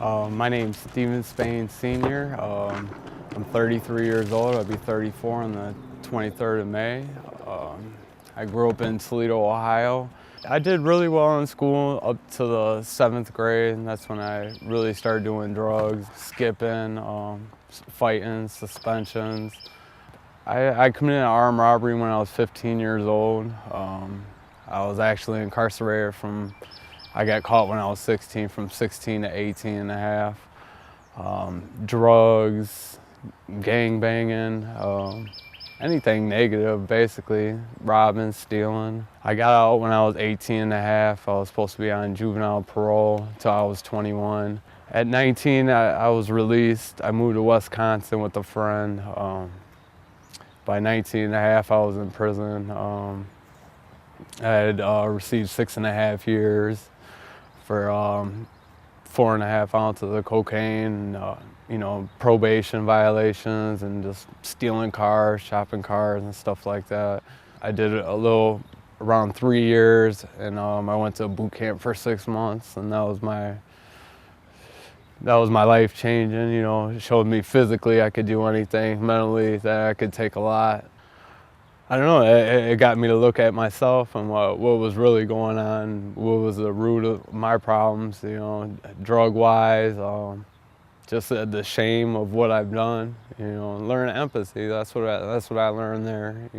My name's Steven Spain Sr. I'm 33 years old. I'll be 34 on the 23rd of May. I grew up in Toledo, Ohio. I did really well in school up to the 7th grade, and that's when I really started doing drugs, skipping, fighting, suspensions. I committed an armed robbery when I was 15 years old. I was actually incarcerated I got caught when I was 16, from 16 to 18 and a half. Drugs, gang banging, anything negative, basically, robbing, stealing. I got out when I was 18 and a half. I was supposed to be on juvenile parole until I was 21. At 19, I was released. I moved to Wisconsin with a friend. By 19 and a half, I was in prison. I had received 6.5 years for 4.5 ounces of cocaine, probation violations, and just stealing cars, shopping cars, and stuff like that. I did around 3 years, and I went to boot camp for 6 months, and that was my life changing. It showed me physically I could do anything, mentally that I could take a lot. I don't know, it got me to look at myself and what was really going on, what was the root of my problems, drug-wise, just the shame of what I've done, learn empathy. That's what I learned there,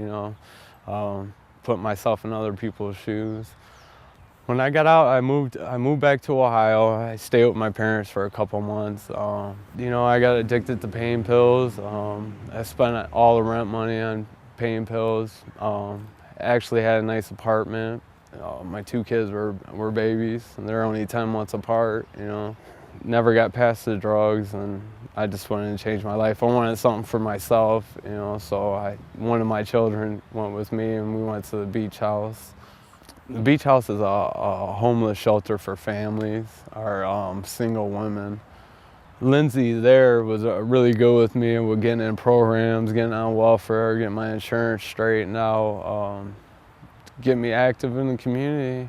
put myself in other people's shoes. When I got out, I moved back to Ohio. I stayed with my parents for a couple months. I got addicted to pain pills. I spent all the rent money on pain pills. Actually had a nice apartment. My 2 kids were babies, and they're only 10 months apart. Never got past the drugs, and I just wanted to change my life. I wanted something for myself, so one of my children went with me, and we went to the beach house. The beach house is a homeless shelter for families or single women. Lindsay there was really good with me, and we're getting in programs, getting on welfare, getting my insurance straightened out, getting me active in the community,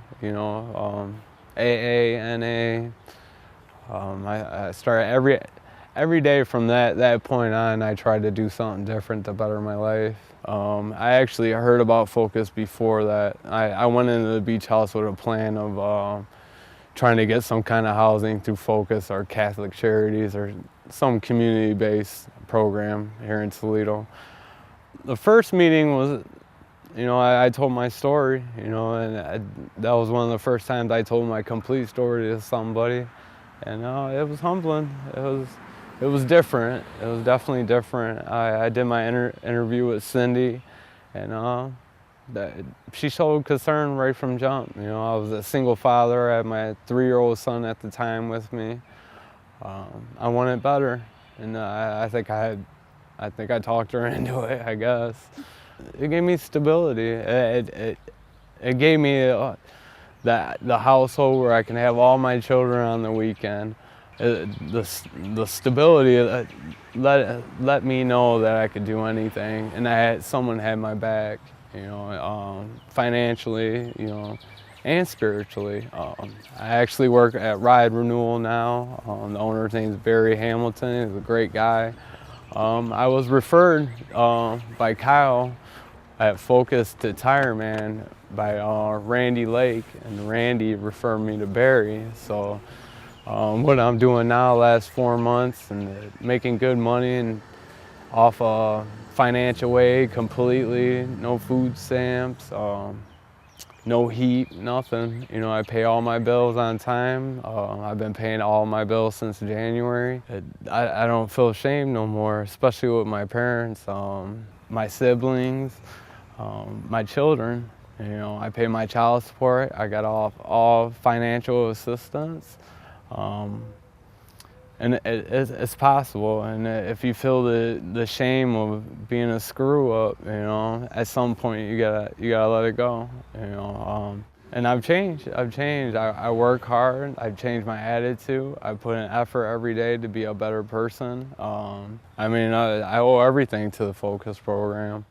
AA, NA. I started every day from that point on. I tried to do something different to better my life. I actually heard about Focus before that. I went into the beach house with a plan of trying to get some kind of housing through Focus or Catholic Charities or some community-based program here in Toledo. The first meeting was, I told my story, and that was one of the first times I told my complete story to somebody, and it was humbling. It was different. It was definitely different. I did my interview with Cindy, and she showed concern right from jump. I was a single father. I had my 3-year-old son at the time with me. I wanted better, and I think I talked her into it, I guess. It gave me stability. It gave me the household where I can have all my children on the weekend. The stability let me know that I could do anything, and someone had my back. Financially, and spiritually. I actually work at Ride Renewal now. The owner's name is Barry Hamilton. He's a great guy. I was referred by Kyle at Focus to Tire Man by Randy Lake, and Randy referred me to Barry. So what I'm doing now, last 4 months, and making good money and off financial aid completely, no food stamps, no heat, nothing. I pay all my bills on time. I've been paying all my bills since January. I don't feel ashamed no more, especially with my parents, my siblings, my children. I pay my child support. I got all financial assistance. And it's possible, and if you feel the shame of being a screw up, at some point you gotta let it go, And I've changed. I work hard. I've changed my attitude. I put in effort every day to be a better person. I owe everything to the Focus program.